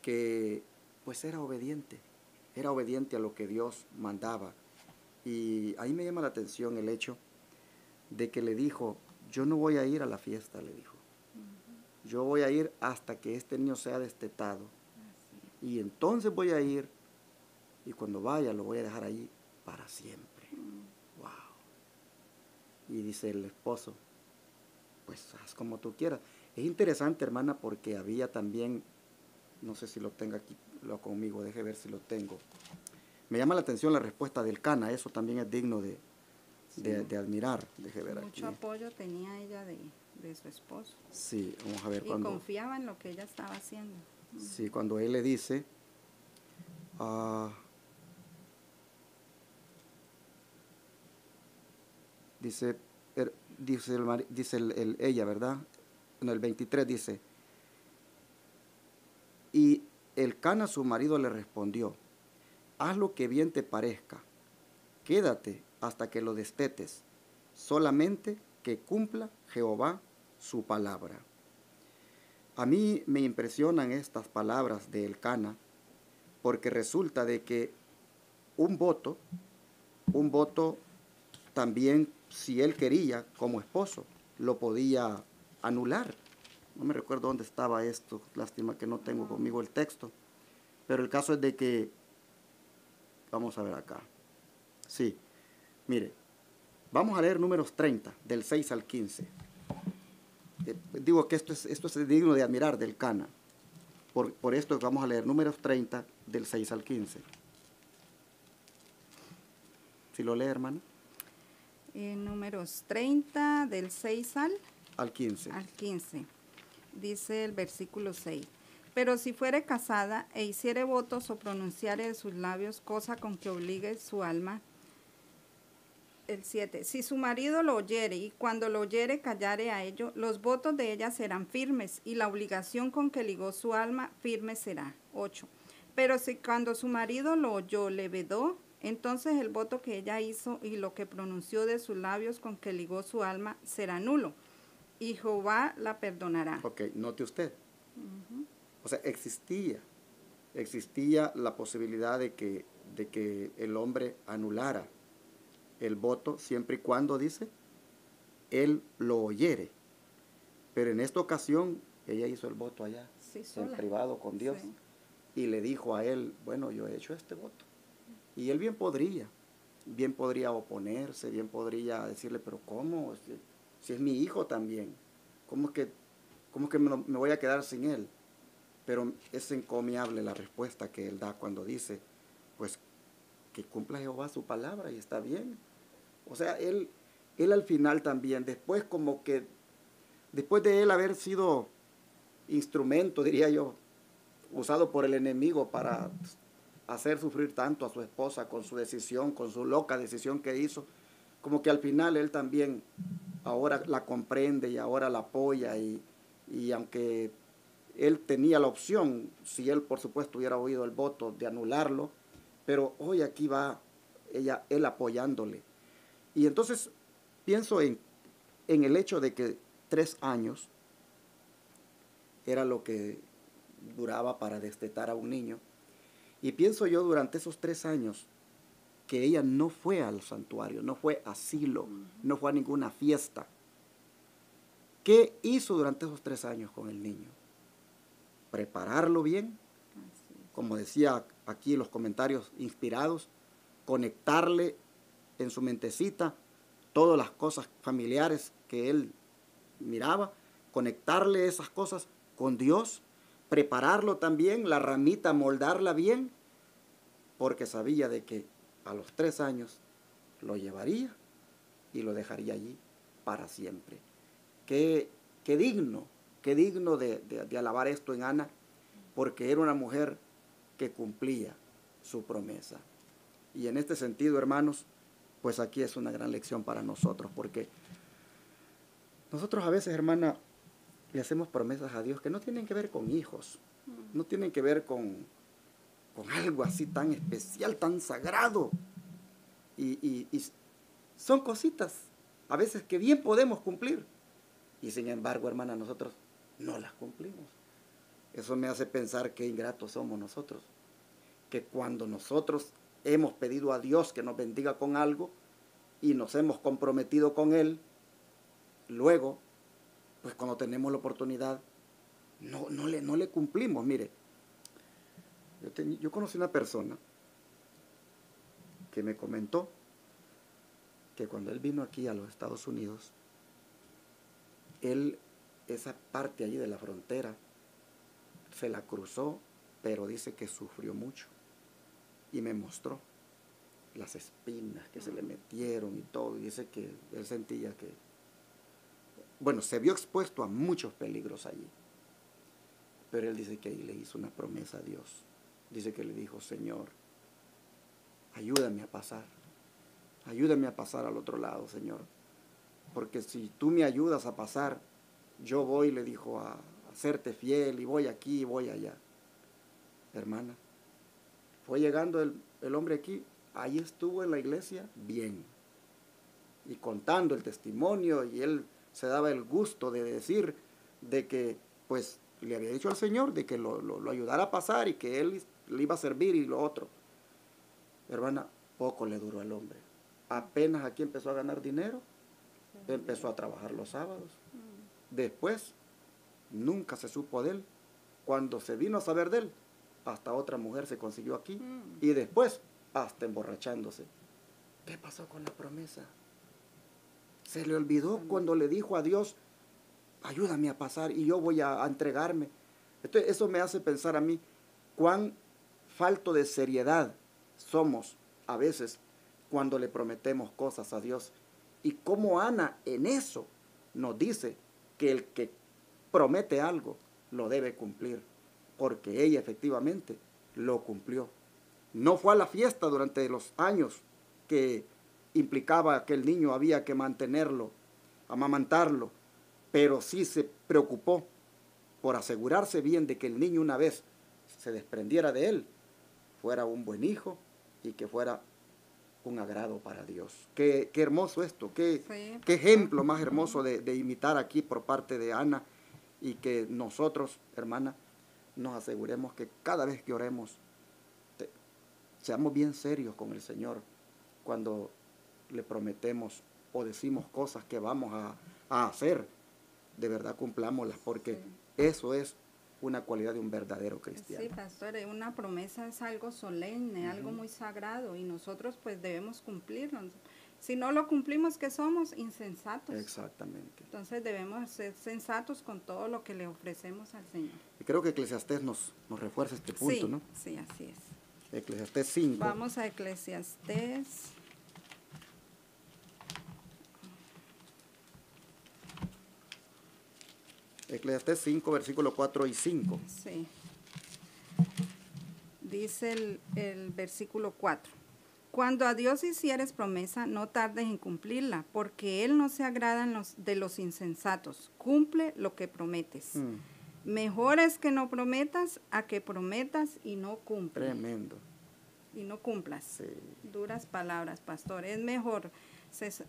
que pues era obediente a lo que Dios mandaba. Y ahí me llama la atención el hecho de que le dijo, yo no voy a ir a la fiesta, le dijo. Yo voy a ir hasta que este niño sea destetado. Y entonces voy a ir, y cuando vaya lo voy a dejar allí para siempre. Wow. Y dice el esposo, pues haz como tú quieras. Es interesante, hermana, porque había también, no sé si lo tengo aquí conmigo, deje ver si lo tengo. Me llama la atención la respuesta del Elcana, eso también es digno de admirar. Deje ver aquí. Mucho apoyo tenía ella de su esposo. Sí, vamos a ver Y cuando... confiaba en lo que ella estaba haciendo. Sí, cuando él le dice... ella, ¿verdad? En el 23 dice, y Elcana su marido le respondió, haz lo que bien te parezca, quédate hasta que lo destetes, solamente que cumpla Jehová su palabra. A mí me impresionan estas palabras de Elcana, porque resulta de que un voto también, si él quería como esposo, lo podía anular. No me recuerdo dónde estaba esto, lástima que no tengo conmigo el texto, pero el caso es de que, vamos a ver acá, sí, mire, vamos a leer Números 30, del 6 al 15. Digo que esto es digno de admirar del Elcana, por esto vamos a leer Números 30, del 6 al 15. ¿Sí lo lee, hermano? En Números 30, del 6 Al 15. al 15. Dice el versículo 6. Pero si fuere casada e hiciere votos o pronunciare de sus labios cosa con que obligue su alma. El 7. Si su marido lo oyere y cuando lo oyere callare a ello, los votos de ella serán firmes y la obligación con que ligó su alma firme será. 8. Pero si cuando su marido lo oyó le vedó, entonces el voto que ella hizo y lo que pronunció de sus labios con que ligó su alma será nulo y Jehová la perdonará. Ok, note usted. O sea, existía la posibilidad de que el hombre anulara el voto siempre y cuando, dice, él lo oyere. Pero en esta ocasión, ella hizo el voto allá, Sí, en sola. privado con Dios, Sí. y le dijo a él, bueno, yo he hecho este voto. Y él bien podría oponerse, bien podría decirle, pero ¿cómo? Si es mi hijo también, ¿cómo es que me voy a quedar sin él? Pero es encomiable la respuesta que él da cuando dice, pues, que cumpla Jehová su palabra y está bien. O sea, él al final también, después de él haber sido instrumento, diría yo, usado por el enemigo para hacer sufrir tanto a su esposa con su decisión, con su loca decisión que hizo, como que al final él también ahora la comprende y ahora la apoya y aunque él tenía la opción, si él por supuesto hubiera oído el voto, de anularlo, pero hoy aquí va él apoyándole. Y entonces pienso en el hecho de que 3 años era lo que duraba para destetar a un niño. Y pienso yo durante esos 3 años que ella no fue al santuario, no fue a asilo, no fue a ninguna fiesta. ¿Qué hizo durante esos 3 años con el niño? Prepararlo bien, como decía aquí en los comentarios inspirados, conectarle en su mentecita todas las cosas familiares que él miraba, conectarle esas cosas con Dios, prepararlo también, la ramita, moldarla bien, porque sabía de que a los 3 años lo llevaría y lo dejaría allí para siempre. Qué digno de alabar esto en Ana, porque era una mujer que cumplía su promesa. Y en este sentido, hermanos, pues aquí es una gran lección para nosotros, porque nosotros a veces, hermana, le hacemos promesas a Dios que no tienen que ver con hijos, no tienen que ver con algo así tan especial, tan sagrado. Y son cositas a veces que bien podemos cumplir. Y sin embargo, hermana, nosotros no las cumplimos. Eso me hace pensar qué ingratos somos nosotros. Que cuando nosotros hemos pedido a Dios que nos bendiga con algo y nos hemos comprometido con Él, luego, pues cuando tenemos la oportunidad, no le cumplimos. Mire, yo conocí una persona que me comentó que cuando él vino aquí a los Estados Unidos, él, esa parte allí de la frontera, se la cruzó, pero dice que sufrió mucho. Y me mostró las espinas que se le metieron y todo. Y dice que él sentía que, bueno, se vio expuesto a muchos peligros allí. Pero él dice que ahí le hizo una promesa a Dios. Dice que le dijo, Señor, ayúdame a pasar. Ayúdame a pasar al otro lado, Señor. Porque si tú me ayudas a pasar, yo voy, le dijo, a serte fiel y voy aquí y voy allá. Hermana, fue llegando el hombre aquí, ahí estuvo en la iglesia bien. Y contando el testimonio, y él se daba el gusto de decir de que, pues, le había dicho al Señor de que lo ayudara a pasar y que él le iba a servir y lo otro. Hermana, poco le duró al hombre. Apenas aquí empezó a ganar dinero, empezó a trabajar los sábados. Después, nunca se supo de él. Cuando se vino a saber de él, hasta otra mujer se consiguió aquí. Y después, hasta emborrachándose. ¿Qué pasó con la promesa? Se le olvidó cuando le dijo a Dios, ayúdame a pasar y yo voy a entregarme. Entonces, eso me hace pensar a mí cuán falto de seriedad somos a veces cuando le prometemos cosas a Dios Y como Ana en eso nos dice que el que promete algo lo debe cumplir, porque ella efectivamente lo cumplió. No fue a la fiesta durante los años que implicaba que el niño había que mantenerlo, amamantarlo, pero sí se preocupó por asegurarse bien de que el niño, una vez se desprendiera de él, fuera un buen hijo y que fuera un agrado para Dios. Qué hermoso esto, qué ejemplo más hermoso de imitar aquí por parte de Ana, y que nosotros, hermana, nos aseguremos que cada vez que oremos, seamos bien serios con el Señor cuando le prometemos o decimos cosas que vamos a hacer, de verdad cumplámoslas, porque eso es una cualidad de un verdadero cristiano. Sí, pastor, una promesa es algo solemne, algo muy sagrado, y nosotros pues debemos cumplirlo. Si no lo cumplimos, ¿qué somos? Insensatos. Exactamente. Entonces debemos ser sensatos con todo lo que le ofrecemos al Señor. Y creo que Eclesiastés nos refuerza este punto, sí, ¿no? Sí, así es. Eclesiastés 5. Vamos a Eclesiastés. Eclesiastés 5, versículos 4 y 5. Sí. Dice el versículo 4. Cuando a Dios hicieres promesa, no tardes en cumplirla, porque Él no se agrada de los insensatos. Cumple lo que prometes. Mejor es que no prometas a que prometas y no cumplas. Tremendo. Y no cumplas. Sí. Duras palabras, pastor. Es mejor.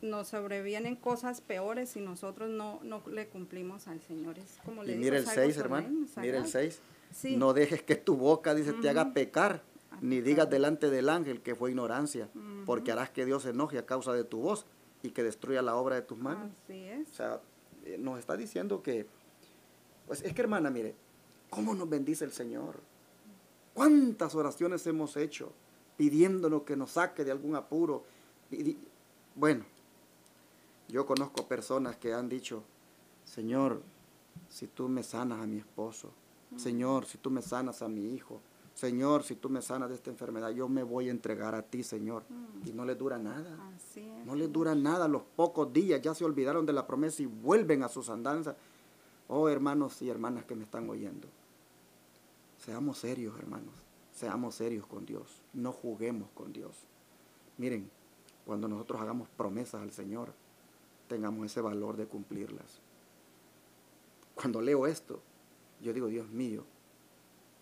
Nos sobrevienen cosas peores si nosotros no le cumplimos al Señor. Es como le Y digo, mira el es algo 6, hermano. solemne, Mira el 6. Sí. No dejes que tu boca, dice, te haga pecar, ni digas delante del ángel que fue ignorancia, porque harás que Dios se enoje a causa de tu voz y que destruya la obra de tus manos. Así es. O sea, nos está diciendo que, pues es que, hermana, mire, ¿cómo nos bendice el Señor? ¿Cuántas oraciones hemos hecho pidiéndonos que nos saque de algún apuro? Bueno, yo conozco personas que han dicho, Señor, si tú me sanas a mi esposo, Señor, si tú me sanas a mi hijo, Señor, si tú me sanas de esta enfermedad, yo me voy a entregar a ti, Señor. Y no les dura nada. Así es. No les dura nada. Los pocos días ya se olvidaron de la promesa y vuelven a sus andanzas. Oh, hermanos y hermanas que me están oyendo, seamos serios, hermanos. Seamos serios con Dios. No juguemos con Dios. Miren, cuando nosotros hagamos promesas al Señor, tengamos ese valor de cumplirlas. Cuando leo esto, yo digo, Dios mío,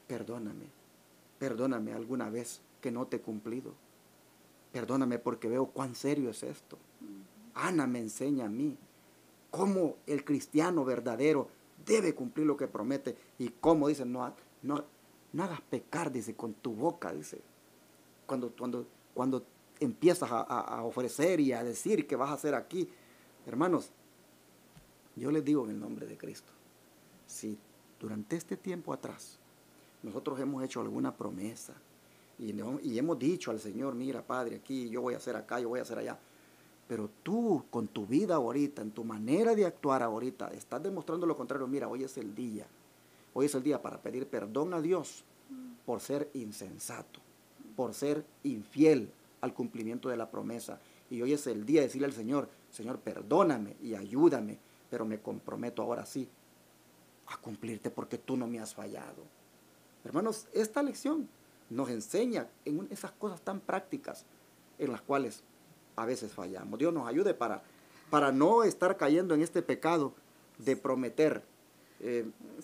perdóname alguna vez que no te he cumplido. Perdóname porque veo cuán serio es esto. Ana me enseña a mí cómo el cristiano verdadero debe cumplir lo que promete, y cómo dice, no hagas pecar, dice, con tu boca, dice. Cuando empiezas a ofrecer y a decir que vas a hacer aquí, hermanos, yo les digo en el nombre de Cristo, si durante este tiempo atrás nosotros hemos hecho alguna promesa y hemos dicho al Señor, mira, Padre, aquí yo voy a hacer acá, yo voy a hacer allá, pero tú con tu vida ahorita, en tu manera de actuar ahorita, estás demostrando lo contrario. Mira, hoy es el día para pedir perdón a Dios por ser insensato, por ser infiel al cumplimiento de la promesa. Y hoy es el día de decirle al Señor, Señor, perdóname y ayúdame, pero me comprometo ahora sí a cumplirte porque tú no me has fallado. Hermanos, esta lección nos enseña en esas cosas tan prácticas en las cuales a veces fallamos. Dios nos ayude para no estar cayendo en este pecado de prometer.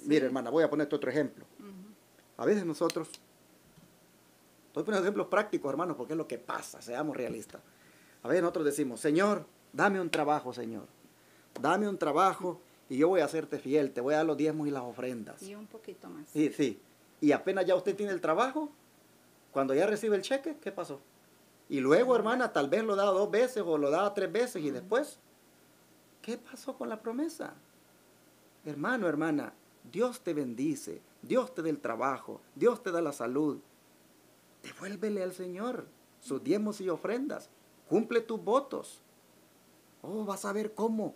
Mire, hermana, voy a ponerte otro ejemplo. A veces nosotros, estoy poniendo ejemplos prácticos, hermanos, porque es lo que pasa, seamos realistas. A veces nosotros decimos, Señor, dame un trabajo, Señor. Dame un trabajo y yo voy a hacerte fiel, te voy a dar los diezmos y las ofrendas. Y un poquito más. Sí. Y apenas ya usted tiene el trabajo, cuando ya recibe el cheque, ¿qué pasó? Y luego, hermana, tal vez lo da 2 veces o lo da 3 veces y después, ¿qué pasó con la promesa? Hermano, hermana, Dios te bendice, Dios te da el trabajo, Dios te da la salud. Devuélvele al Señor sus diezmos y ofrendas. Cumple tus votos. Oh, vas a ver cómo.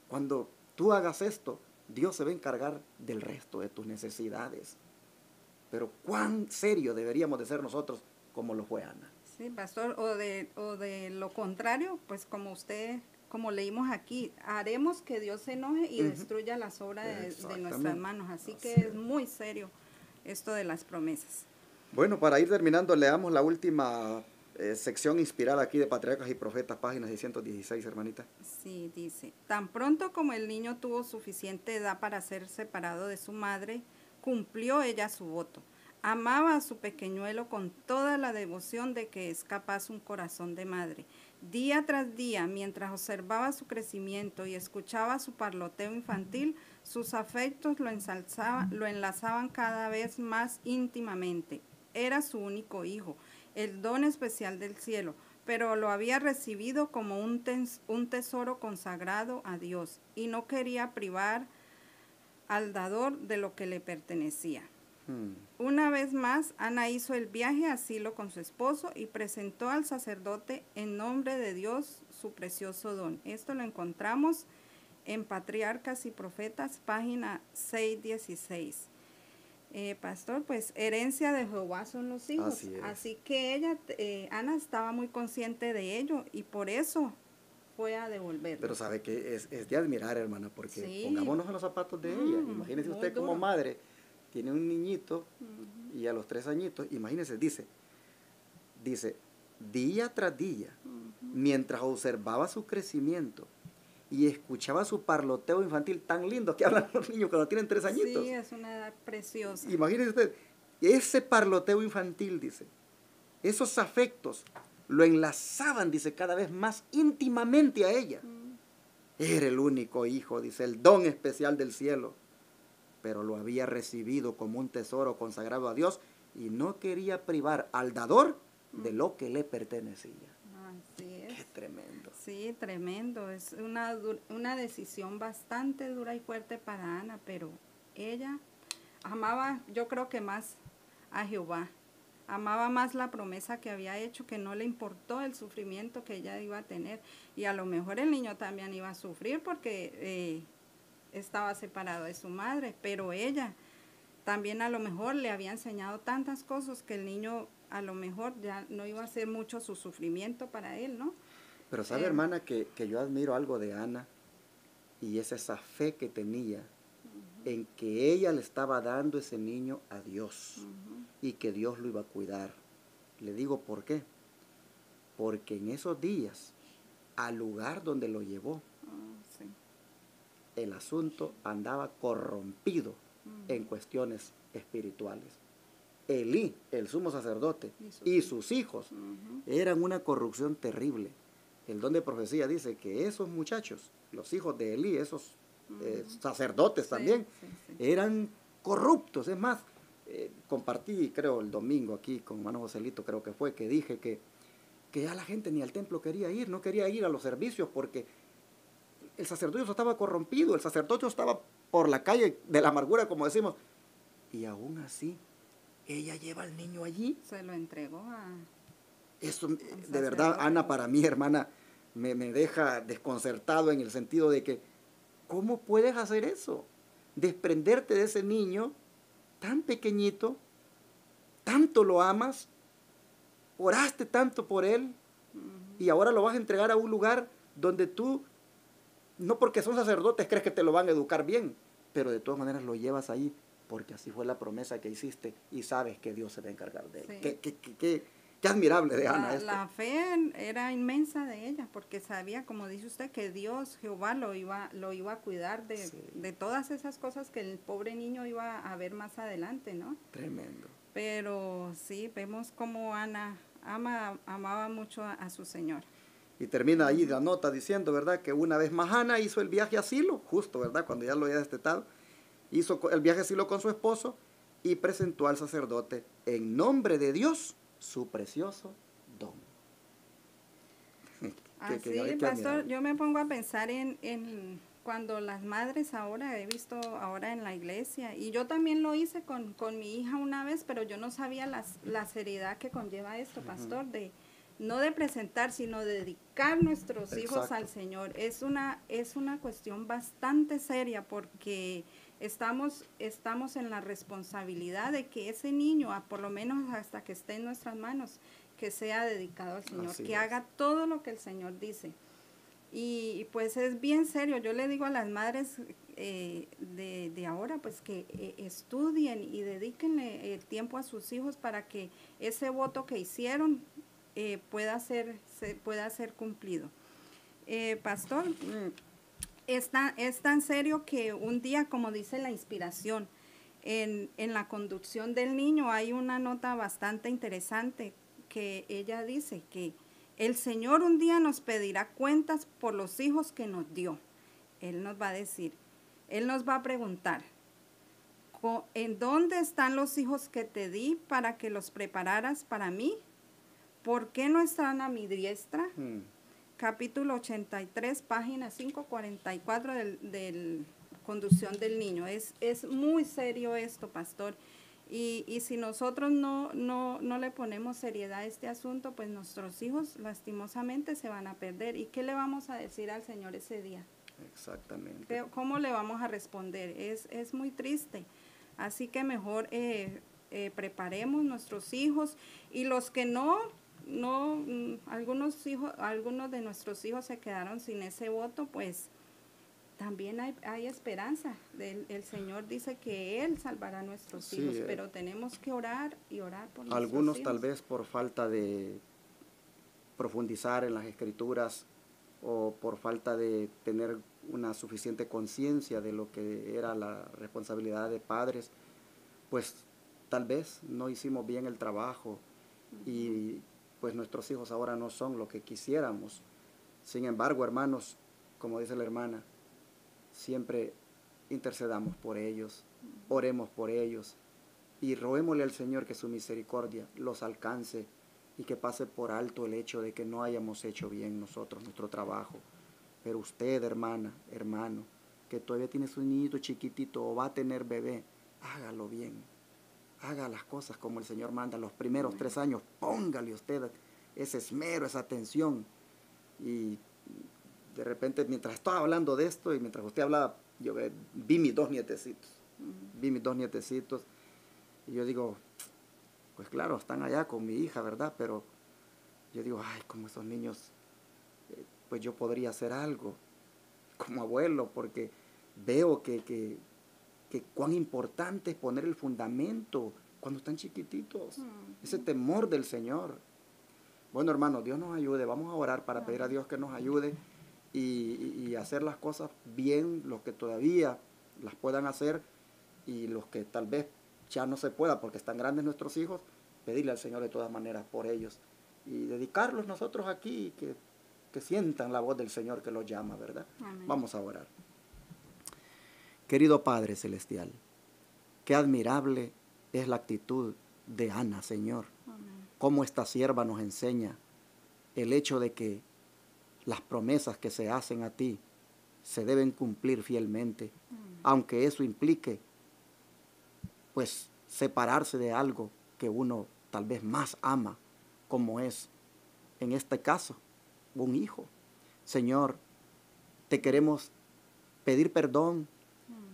Cuando tú hagas esto, Dios se va a encargar del resto de tus necesidades. Pero cuán serio deberíamos de ser nosotros como lo fue Ana. Sí, pastor, o de lo contrario, pues como usted como leímos aquí, haremos que Dios se enoje y destruya las obras de nuestras Exactamente. manos. Así que Así es es. muy serio esto de las promesas. Bueno, para ir terminando, leamos la última sección inspirada aquí de Patriarcas y Profetas, página 616, hermanita. Sí, dice, tan pronto como el niño tuvo suficiente edad para ser separado de su madre, cumplió ella su voto. Amaba a su pequeñuelo con toda la devoción de que es capaz un corazón de madre. Día tras día, mientras observaba su crecimiento y escuchaba su parloteo infantil, sus afectos lo enlazaban cada vez más íntimamente. Era su único hijo, el don especial del cielo, pero lo había recibido como un tesoro consagrado a Dios y no quería privar al dador de lo que le pertenecía. Una vez más, Ana hizo el viaje a Silo con su esposo y presentó al sacerdote en nombre de Dios su precioso don. Esto lo encontramos en Patriarcas y Profetas, página 616. Pastor, pues herencia de Jehová son los hijos. Así es. Así que ella, Ana, estaba muy consciente de ello y por eso fue a devolverlo. Pero sabe que es de admirar, hermana, porque Sí. pongámonos en los zapatos de ella. Imagínese muy usted como duro. madre, tiene un niñito y a los 3 añitos, imagínese, dice, día tras día, mientras observaba su crecimiento y escuchaba su parloteo infantil tan lindo que hablan los niños cuando tienen 3 añitos. Sí, es una edad preciosa. Imagínese usted, ese parloteo infantil, dice, esos afectos lo enlazaban, dice, cada vez más íntimamente a ella. Era el único hijo, dice, el don especial del cielo, pero lo había recibido como un tesoro consagrado a Dios y no quería privar al dador de lo que le pertenecía. Así es. Qué tremendo. Sí, tremendo. Es una decisión bastante dura y fuerte para Ana, pero ella amaba, yo creo que más a Jehová. Amaba más la promesa que había hecho, que no le importó el sufrimiento que ella iba a tener. Y a lo mejor el niño también iba a sufrir porque estaba separado de su madre, pero ella también a lo mejor le había enseñado tantas cosas que el niño a lo mejor ya no iba a ser mucho su sufrimiento para él, ¿no? Pero sabe, hermana, que yo admiro algo de Ana y es esa fe que tenía en que ella le estaba dando ese niño a Dios y que Dios lo iba a cuidar. Le digo por qué. Porque en esos días, al lugar donde lo llevó, Sí. el asunto andaba corrompido en cuestiones espirituales. Elí, el sumo sacerdote, y sus hijos eran una corrupción terrible. El don de profecía dice que esos muchachos, los hijos de Elí, esos sacerdotes también, Sí. eran corruptos. Es más, compartí, creo, el domingo aquí con hermano Joselito, creo que fue, que dije que ya la gente ni al templo quería ir, no quería ir a los servicios porque el sacerdocio estaba corrompido, el sacerdocio estaba por la calle de la amargura, como decimos, y aún así, ella lleva al niño allí. Se lo entregó a... Eso, de verdad, Ana, para mí, hermana, me deja desconcertado en el sentido de que, ¿cómo puedes hacer eso? Desprenderte de ese niño tan pequeñito, tanto lo amas, oraste tanto por él, y ahora lo vas a entregar a un lugar donde tú, no porque son sacerdotes crees que te lo van a educar bien, pero de todas maneras lo llevas ahí, porque así fue la promesa que hiciste y sabes que Dios se va a encargar de él. Sí. Qué admirable de Ana esto. La fe era inmensa de ella, porque sabía, como dice usted, que Dios, Jehová, lo iba a cuidar de todas esas cosas que el pobre niño iba a ver más adelante, ¿no? Tremendo. Pero sí, vemos cómo Ana amaba mucho a su Señor. Y termina ahí la nota diciendo, ¿verdad?, que una vez más Ana hizo el viaje a Silo, justo, ¿verdad?, cuando ya lo había destetado, hizo el viaje a Silo con su esposo y presentó al sacerdote en nombre de Dios su precioso don. Así, pastor, yo me pongo a pensar en cuando las madres ahora, he visto ahora en la iglesia, y yo también lo hice con mi hija una vez, pero yo no sabía la seriedad que conlleva esto, pastor, no de presentar, sino de dedicar nuestros hijos al Señor. Es una cuestión bastante seria porque estamos en la responsabilidad de que ese niño, por lo menos hasta que esté en nuestras manos, que sea dedicado al Señor, que haga todo lo que el Señor dice. Y pues es bien serio. Yo le digo a las madres de ahora pues que estudien y dedíquenle el tiempo a sus hijos para que ese voto que hicieron pueda ser cumplido. Pastor, es tan serio que un día, como dice la inspiración, en la conducción del niño hay una nota bastante interesante que ella dice que el Señor un día nos pedirá cuentas por los hijos que nos dio. Él nos va a decir, Él nos va a preguntar, ¿en dónde están los hijos que te di para que los prepararas para mí? ¿Por qué no están a mi diestra? Capítulo 83, página 544 del Conducción del Niño. Es muy serio esto, pastor. Y si nosotros no le ponemos seriedad a este asunto, pues nuestros hijos lastimosamente se van a perder. ¿Y qué le vamos a decir al Señor ese día? Exactamente. ¿Cómo le vamos a responder? Es muy triste. Así que mejor preparemos nuestros hijos, y los que algunos de nuestros hijos se quedaron sin ese voto, pues también hay esperanza. El Señor dice que Él salvará a nuestros hijos, pero tenemos que orar y orar por nuestros hijos. Algunos tal vez por falta de profundizar en las Escrituras o por falta de tener una suficiente conciencia de lo que era la responsabilidad de padres, pues tal vez no hicimos bien el trabajo y pues nuestros hijos ahora no son lo que quisiéramos. Sin embargo, hermanos, como dice la hermana, siempre intercedamos por ellos, oremos por ellos y roguémosle al Señor que su misericordia los alcance y que pase por alto el hecho de que no hayamos hecho bien nosotros nuestro trabajo. Pero usted, hermana, hermano, que todavía tiene su niñito chiquitito o va a tener bebé, hágalo bien. Haga las cosas como el Señor manda. Los primeros 3 años, póngale usted ese esmero, esa atención. Y de repente, mientras estaba hablando de esto y mientras usted hablaba, yo vi mis 2 nietecitos. Vi mis 2 nietecitos. Y yo digo, pues claro, están allá con mi hija, ¿verdad? Pero yo digo, ay, como esos niños, pues yo podría hacer algo como abuelo, porque veo que cuán importante es poner el fundamento cuando están chiquititos, ese temor del Señor. Bueno, hermanos, Dios nos ayude. Vamos a orar para pedir a Dios que nos ayude y hacer las cosas bien, los que todavía las puedan hacer y los que tal vez ya no se pueda porque están grandes nuestros hijos, pedirle al Señor de todas maneras por ellos y dedicarlos nosotros aquí, que sientan la voz del Señor que los llama, ¿verdad? Amén. Vamos a orar. Querido Padre Celestial, qué admirable es la actitud de Ana, Señor. Amén. Cómo esta sierva nos enseña el hecho de que las promesas que se hacen a ti se deben cumplir fielmente, aunque eso implique, pues, separarse de algo que uno tal vez más ama, como es, en este caso, un hijo. Señor, te queremos pedir perdón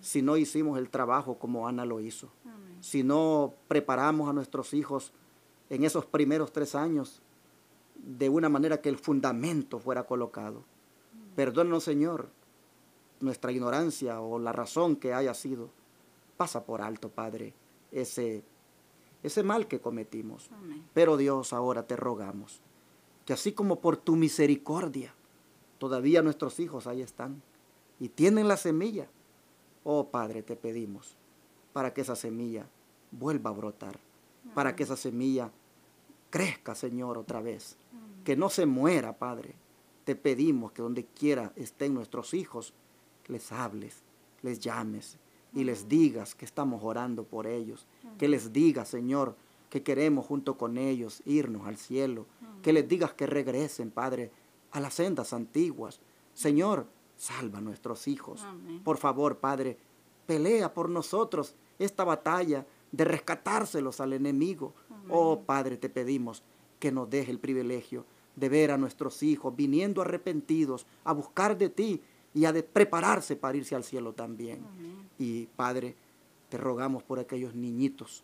si no hicimos el trabajo como Ana lo hizo. Amén. Si no preparamos a nuestros hijos en esos primeros 3 años de una manera que el fundamento fuera colocado. Perdónanos, Señor, nuestra ignorancia o la razón que haya sido. Pasa por alto, Padre, ese mal que cometimos. Amén. Pero Dios, ahora te rogamos que así como por tu misericordia, todavía nuestros hijos ahí están y tienen la semilla. Oh, Padre, te pedimos para que esa semilla vuelva a brotar, para que esa semilla crezca, Señor, otra vez. Que no se muera, Padre. Te pedimos que donde quiera estén nuestros hijos, les hables, les llames y les digas que estamos orando por ellos. Que les digas, Señor, que queremos junto con ellos irnos al cielo. Que les digas que regresen, Padre, a las sendas antiguas. Señor, salva a nuestros hijos. Amén. Por favor, Padre, pelea por nosotros esta batalla de rescatárselos al enemigo. Amén. Oh, Padre, te pedimos que nos deje el privilegio de ver a nuestros hijos viniendo arrepentidos a buscar de ti y a prepararse para irse al cielo también. Amén. Y, Padre, te rogamos por aquellos niñitos,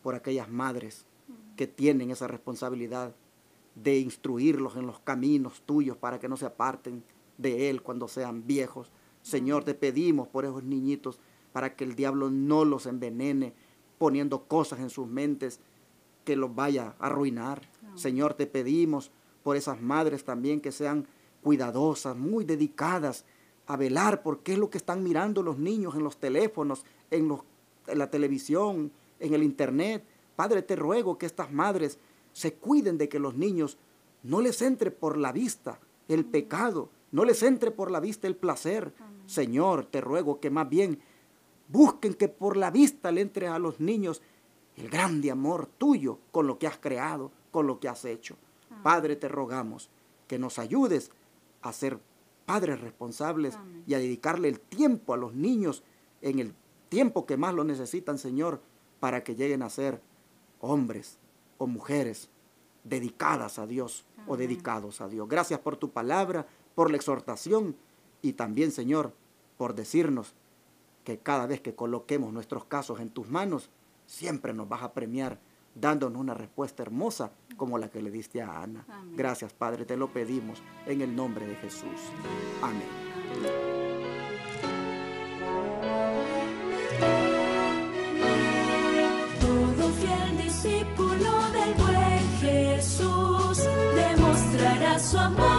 por aquellas madres que tienen esa responsabilidad de instruirlos en los caminos tuyos para que no se aparten de él cuando sean viejos. Señor, te pedimos por esos niñitos para que el diablo no los envenene poniendo cosas en sus mentes que los vaya a arruinar. Señor, te pedimos por esas madres también que sean cuidadosas, muy dedicadas a velar por qué es lo que están mirando los niños en los teléfonos, en la televisión, en el internet. Padre, te ruego que estas madres se cuiden de que los niños no les entre por la vista el pecado, no les entre por la vista el placer. Señor, te ruego que más bien busquen que por la vista le entre a los niños el grande amor tuyo con lo que has creado, con lo que has hecho. Padre, te rogamos que nos ayudes a ser padres responsables y a dedicarle el tiempo a los niños en el tiempo que más lo necesitan, Señor, para que lleguen a ser hombres o mujeres dedicadas a Dios o dedicados a Dios. Gracias por tu palabra, por la exhortación y también, Señor, por decirnos que cada vez que coloquemos nuestros casos en tus manos, siempre nos vas a premiar dándonos una respuesta hermosa como la que le diste a Ana. Amén. Gracias, Padre, te lo pedimos en el nombre de Jesús. Amén. Todo fiel discípulo del buen Jesús demostrará su amor